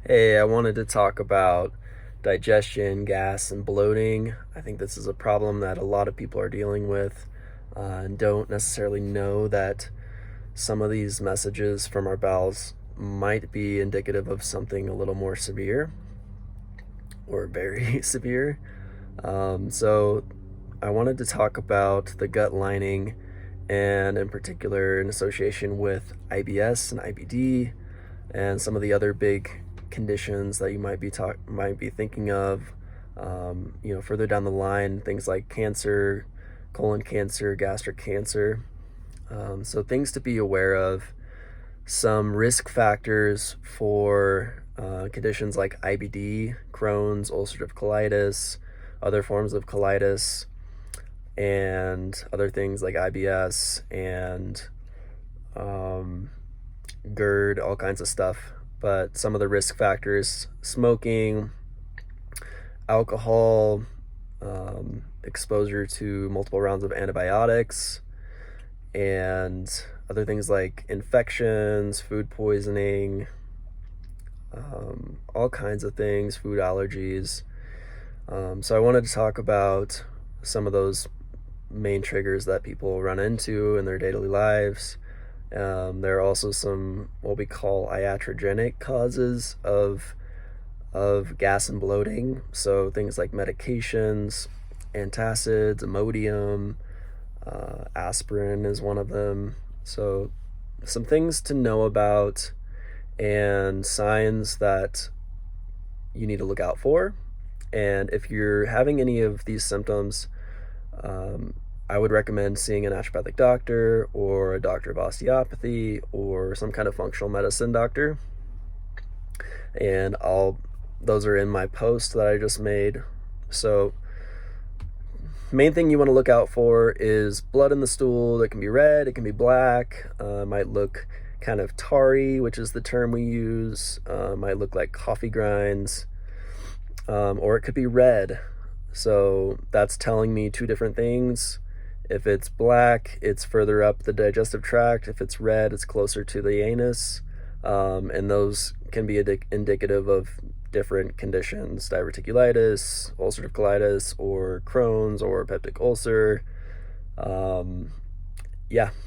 Hey, I wanted to talk about digestion, gas, and bloating. I think this is a problem that a lot of people are dealing with and don't necessarily know that some of these messages from our bowels might be indicative of something a little more severe or very severe. So, I wanted to talk about the gut lining and, in particular, in association with IBS and IBD and some of the other big conditions that you might be thinking of. Further down the line, things like cancer, colon cancer, gastric cancer. So things to be aware of. Some risk factors for conditions like IBD, Crohn's, ulcerative colitis, other forms of colitis, and other things like IBS and GERD, all kinds of stuff. But some of the risk factors: smoking, alcohol, exposure to multiple rounds of antibiotics, and other things like infections, food poisoning, all kinds of things, food allergies. So I wanted to talk about some of those main triggers that people run into in their daily lives. There are also some what we call iatrogenic causes of gas and bloating. So things like medications, antacids, Imodium, aspirin is one of them. So some things to know about and signs that you need to look out for. And if you're having any of these symptoms, I would recommend seeing a naturopathic doctor or a doctor of osteopathy or some kind of functional medicine doctor. And those are in my post that I just made. So main thing you want to look out for is blood in the stool. That can be red, it can be black, might look kind of tarry, which is the term we use, might look like coffee grinds, or it could be red. So that's telling me two different things. If it's black, it's further up the digestive tract. If it's red, it's closer to the anus. And those can be indicative of different conditions: diverticulitis, ulcerative colitis, or Crohn's, or peptic ulcer.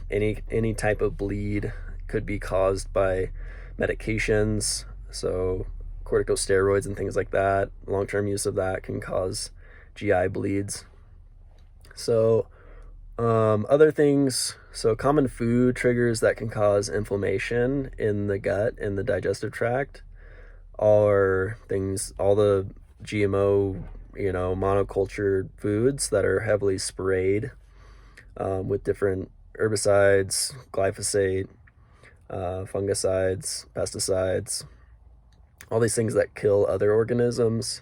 Any type of bleed could be caused by medications. So corticosteroids and things like that, long-term use of that can cause GI bleeds. So other things, so common food triggers that can cause inflammation in the gut, in the digestive tract, are things, all the GMO, monoculture foods that are heavily sprayed with different herbicides, glyphosate, fungicides, pesticides, all these things that kill other organisms,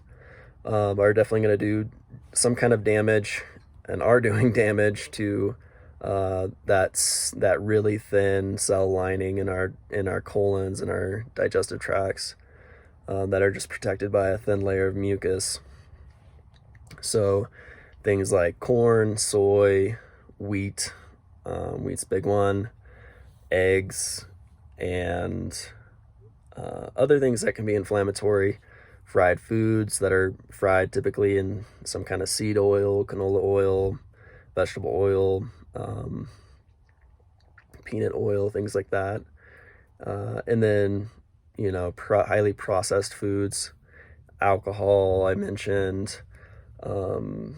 are definitely going to do some kind of damage and are doing damage to that really thin cell lining in our colons and our digestive tracts, that are just protected by a thin layer of mucus. So things like corn, soy, wheat, wheat's a big one, eggs, and other things that can be inflammatory. Fried foods that are fried typically in some kind of seed oil, canola oil, vegetable oil, peanut oil, things like that. And then, highly processed foods, alcohol, I mentioned. There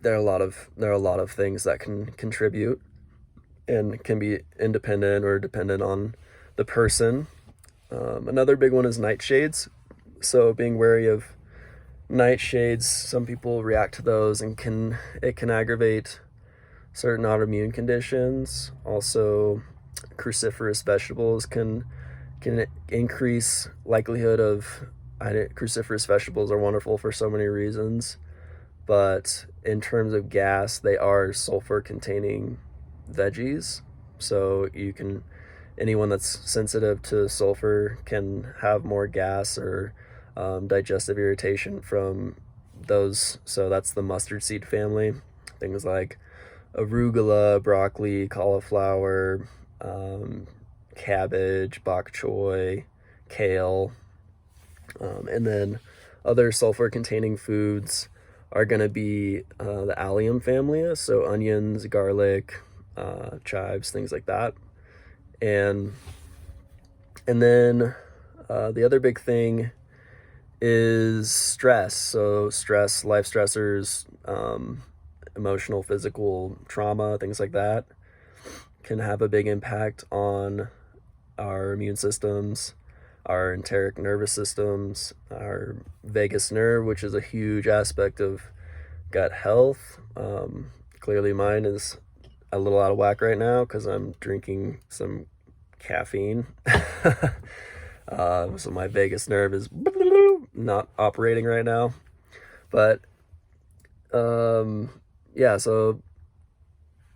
are a lot of things that can contribute and can be independent or dependent on the person. Another big one is nightshades. So being wary of nightshades, some people react to those and it can aggravate certain autoimmune conditions. Also, cruciferous vegetables can increase likelihood of. Cruciferous vegetables are wonderful for so many reasons, but in terms of gas, they are sulfur-containing veggies. So anyone that's sensitive to sulfur can have more gas or digestive irritation from those. So that's the mustard seed family. Things like arugula, broccoli, cauliflower, cabbage, bok choy, kale, And then other sulfur-containing foods are going to be the allium family, so onions, garlic, chives, things like that. And then the other big thing is stress. So stress, life stressors, emotional, physical trauma, things like that can have a big impact on our immune systems, our enteric nervous systems, our vagus nerve, which is a huge aspect of gut health. Clearly mine is a little out of whack right now because I'm drinking some caffeine. So my vagus nerve is not operating right now. But yeah, so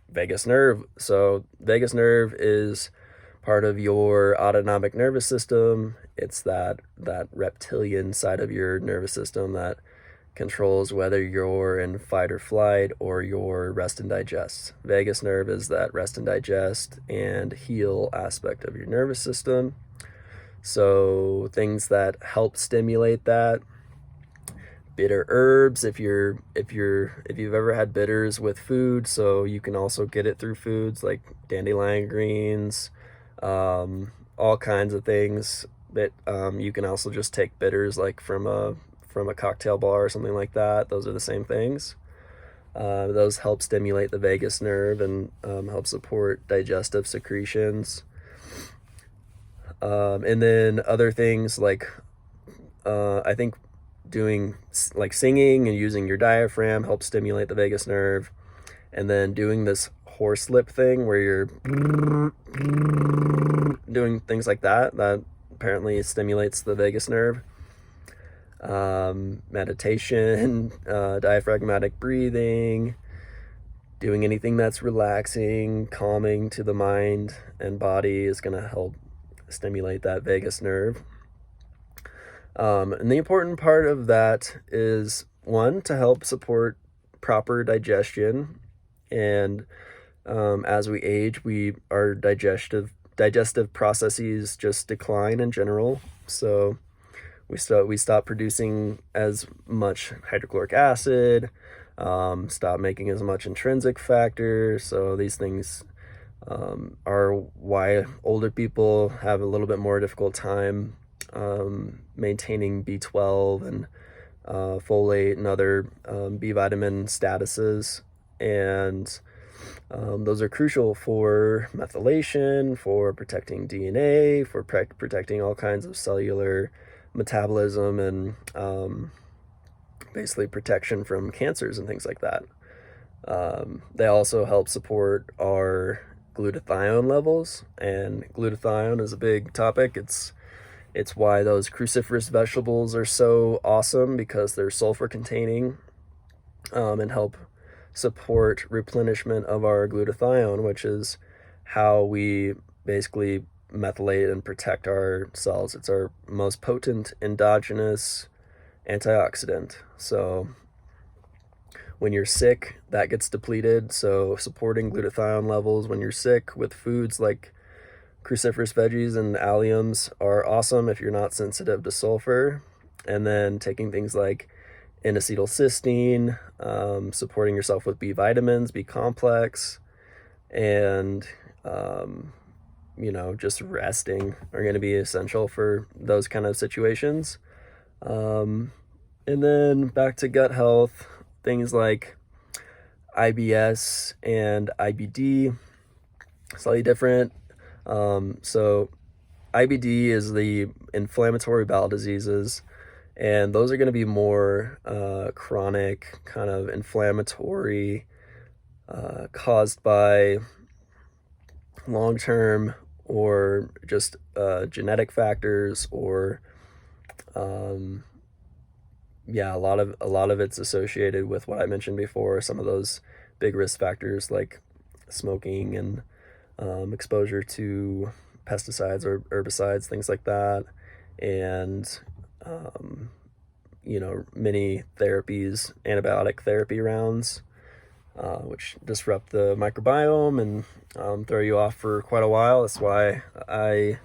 vagus nerve. So vagus nerve is part of your autonomic nervous system. It's that reptilian side of your nervous system that controls whether you're in fight or flight or your rest and digest. Vagus nerve is that rest and digest and heal aspect of your nervous system. So things that help stimulate that: bitter herbs, if you've ever had bitters with food, so you can also get it through foods like dandelion greens, all kinds of things. That you can also just take bitters like from a cocktail bar or something like that. Those are the same things. Those help stimulate the vagus nerve and help support digestive secretions. And then other things like I think doing like singing and using your diaphragm helps stimulate the vagus nerve. And then doing this horse lip thing where you're doing things like that apparently stimulates the vagus nerve. Meditation, diaphragmatic breathing, doing anything that's relaxing, calming to the mind and body is going to help stimulate that vagus nerve. And the important part of that is, one, to help support proper digestion. And as we age, our digestive processes just decline in general. So we stop producing as much hydrochloric acid, stop making as much intrinsic factor. So these things are why older people have a little bit more difficult time maintaining B12 and folate and other B vitamin statuses. And those are crucial for methylation, for protecting DNA, for protecting all kinds of cellular metabolism, and basically protection from cancers and things like that. They also help support our glutathione levels, and glutathione is a big topic. It's why those cruciferous vegetables are so awesome, because they're sulfur containing, and help support replenishment of our glutathione, which is how we basically methylate and protect our cells. It's our most potent endogenous antioxidant. So when you're sick, that gets depleted. So supporting glutathione levels when you're sick with foods like cruciferous veggies and alliums are awesome if you're not sensitive to sulfur. And then taking things like N-acetylcysteine, supporting yourself with B vitamins, B complex, and just resting are going to be essential for those kind of situations. And then back to gut health, things like IBS and IBD, slightly different. So IBD is the inflammatory bowel diseases, and those are going to be more chronic, kind of inflammatory, caused by long-term or just genetic factors, or a lot of it's associated with what I mentioned before, some of those big risk factors like smoking and exposure to pesticides or herbicides, things like that, and many therapies, antibiotic therapy rounds, which disrupt the microbiome and throw you off for quite a while. That's why I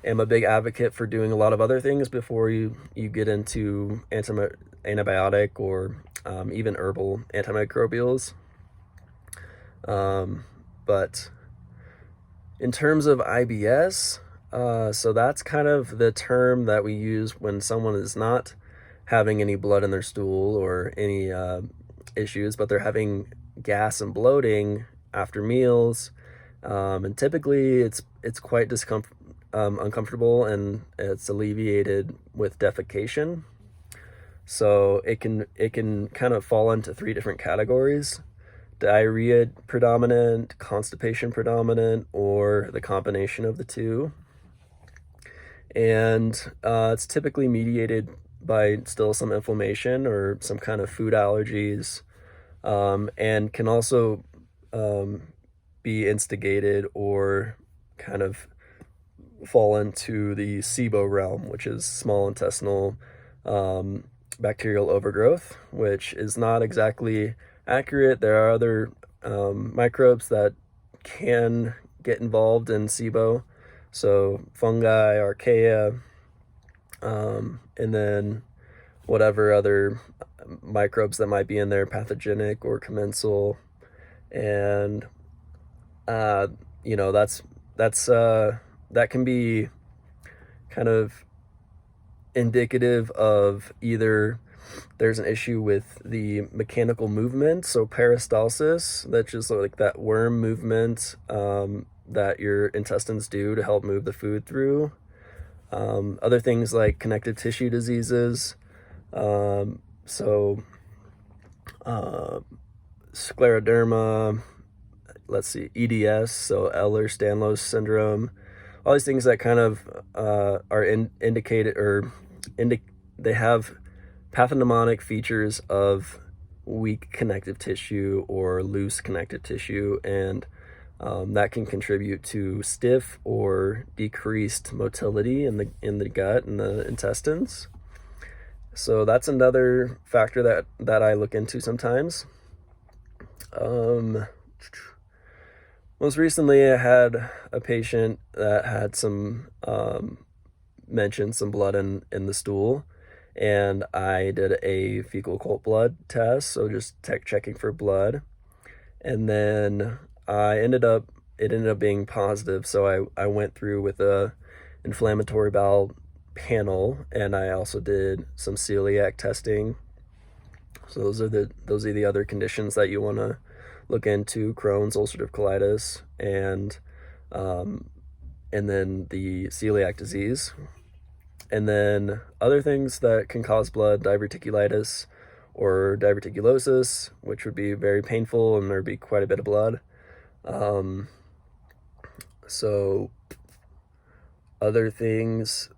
am a big advocate for doing a lot of other things before you get into antibiotic or even herbal antimicrobials. But in terms of IBS, so that's kind of the term that we use when someone is not having any blood in their stool or any issues, but they're having gas and bloating after meals. And typically it's quite uncomfortable, and it's alleviated with defecation. So it can kind of fall into three different categories: diarrhea predominant, constipation predominant, or the combination of the two. And it's typically mediated by still some inflammation or some kind of food allergies, and can also be instigated or kind of fall into the SIBO realm, which is small intestinal bacterial overgrowth, which is not exactly accurate. There are other microbes that can get involved in SIBO, so fungi, archaea, and then whatever other microbes that might be in there, pathogenic or commensal. And that can be kind of indicative of either there's an issue with the mechanical movement, so peristalsis, that's just like that worm movement that your intestines do to help move the food through. Other things like connective tissue diseases, scleroderma, EDS, so Ehlers-Danlos syndrome, all these things that kind of are indicated or they have pathognomonic features of weak connective tissue or loose connective tissue, and that can contribute to stiff or decreased motility in the gut and the intestines. So that's another factor that I look into sometimes. Most recently, I had a patient that had mentioned some blood in the stool, and I did a fecal occult blood test, so just checking for blood, and then it ended up being positive. So I went through with a inflammatory bowel panel, and I also did some celiac testing. So those are the other conditions that you want to look into: Crohn's, ulcerative colitis, and then the celiac disease. And then other things that can cause blood: diverticulitis or diverticulosis, which would be very painful and there'd be quite a bit of blood. So other things,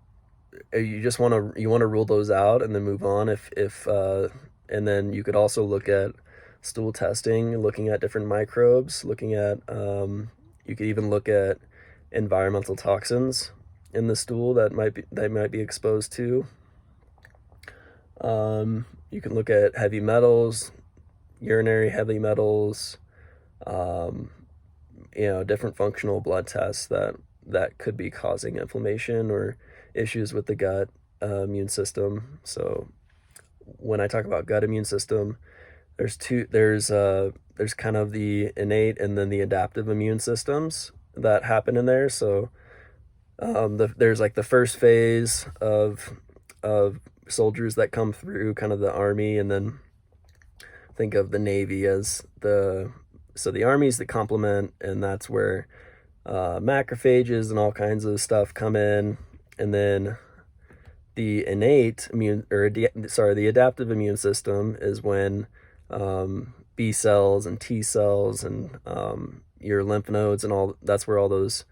you just want to rule those out and then move on. And then you could also look at stool testing, looking at different microbes, looking at you could even look at environmental toxins in the stool that they might be exposed to. You can look at heavy metals, urinary heavy metals, different functional blood tests that could be causing inflammation or issues with the gut immune system. So when I talk about gut immune system, there's kind of the innate and then the adaptive immune systems that happen in there. So there's like the first phase of soldiers that come through, kind of the army, and then think of the Navy as the army is the complement, and that's where macrophages and all kinds of stuff come in. And then the the adaptive immune system is when B cells and T cells and your lymph nodes and all, that's where all those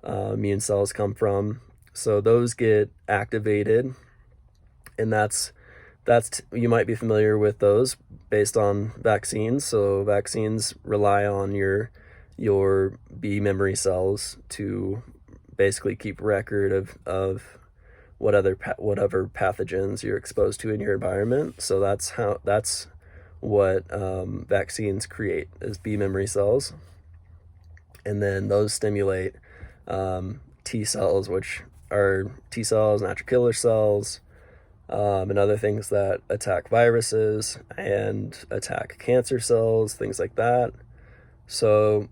immune cells come from. So those get activated, and that's you might be familiar with those based on vaccines. So vaccines rely on your B memory cells to basically keep record of whatever pathogens you're exposed to in your environment. So that's what vaccines create, is B memory cells, and then those stimulate T cells, which are T cells, natural killer cells, and other things that attack viruses and attack cancer cells, things like that. So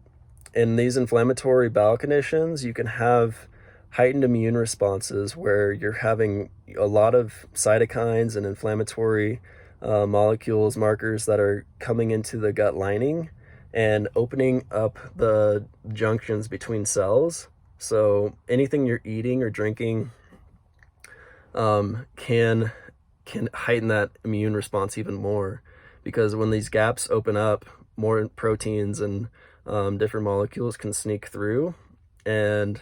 in these inflammatory bowel conditions, you can have heightened immune responses where you're having a lot of cytokines and inflammatory molecules, markers that are coming into the gut lining and opening up the junctions between cells. So anything you're eating or drinking can heighten that immune response even more, because when these gaps open up, more proteins and different molecules can sneak through, and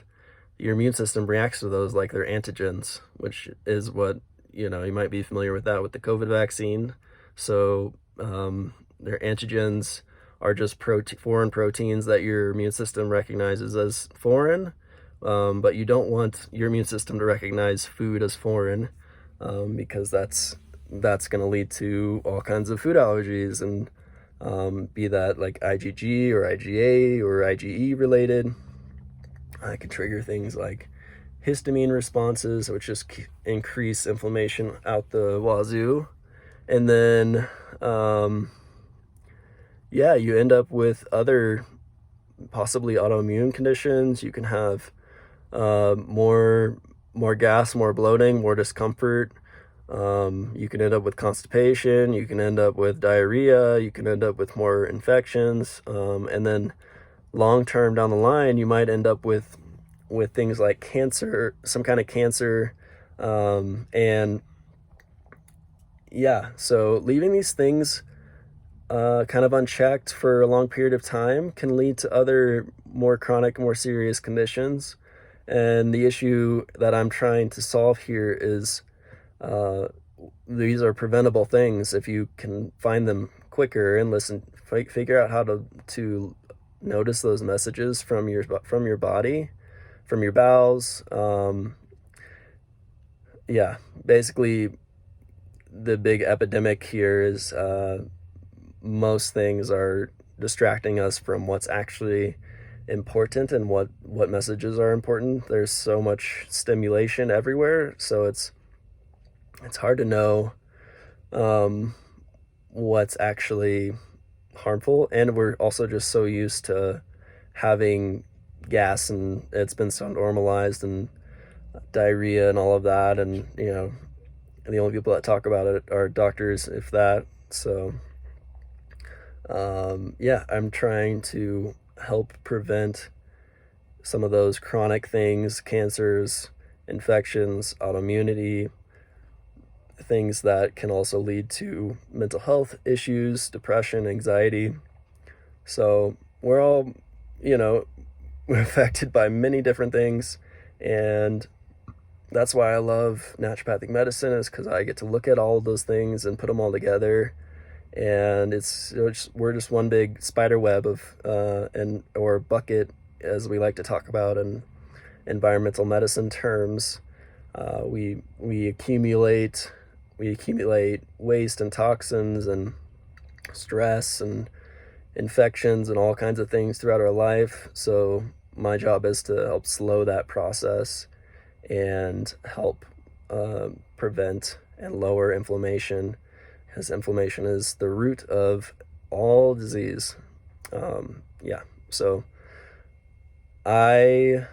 your immune system reacts to those like they're antigens, which is what, you might be familiar with that with the COVID vaccine. So their antigens are just foreign proteins that your immune system recognizes as foreign, but you don't want your immune system to recognize food as foreign, because that's going to lead to all kinds of food allergies, and be that like IgG or IgA or IgE related. It can trigger things like histamine responses, which just increase inflammation out the wazoo. And then, you end up with other possibly autoimmune conditions. You can have more gas, more bloating, more discomfort. You can end up with constipation. You can end up with diarrhea. You can end up with more infections. And then long term down the line, you might end up with things like cancer, some kind of cancer. So leaving these things kind of unchecked for a long period of time can lead to other more chronic, more serious conditions. And the issue that I'm trying to solve here is these are preventable things if you can find them quicker and figure out how to notice those messages from your body, from your bowels. Basically the big epidemic here is most things are distracting us from what's actually important and what messages are important. There's so much stimulation everywhere, so it's hard to know what's actually harmful. And we're also just so used to having gas, and it's been so normalized, and diarrhea and all of that, and the only people that talk about it are doctors, if that. So I'm trying to help prevent some of those chronic things, cancers, infections, autoimmunity, things that can also lead to mental health issues, depression, anxiety. So we're all, we're affected by many different things, and that's why I love naturopathic medicine, is because I get to look at all of those things and put them all together, and we're just one big spider web of or bucket, as we like to talk about in environmental medicine terms. We accumulate waste and toxins and stress and infections and all kinds of things throughout our life. So my job is to help slow that process and help prevent and lower inflammation, because inflammation is the root of all disease. So I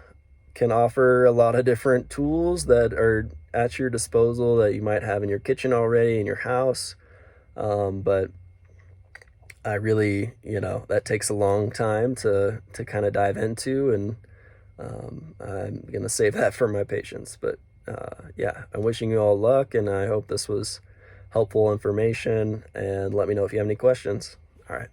can offer a lot of different tools that are at your disposal that you might have in your kitchen already, in your house. But I really, that takes a long time to kind of dive into, and I'm going to save that for my patients. But I'm wishing you all luck, and I hope this was helpful information, and let me know if you have any questions. All right.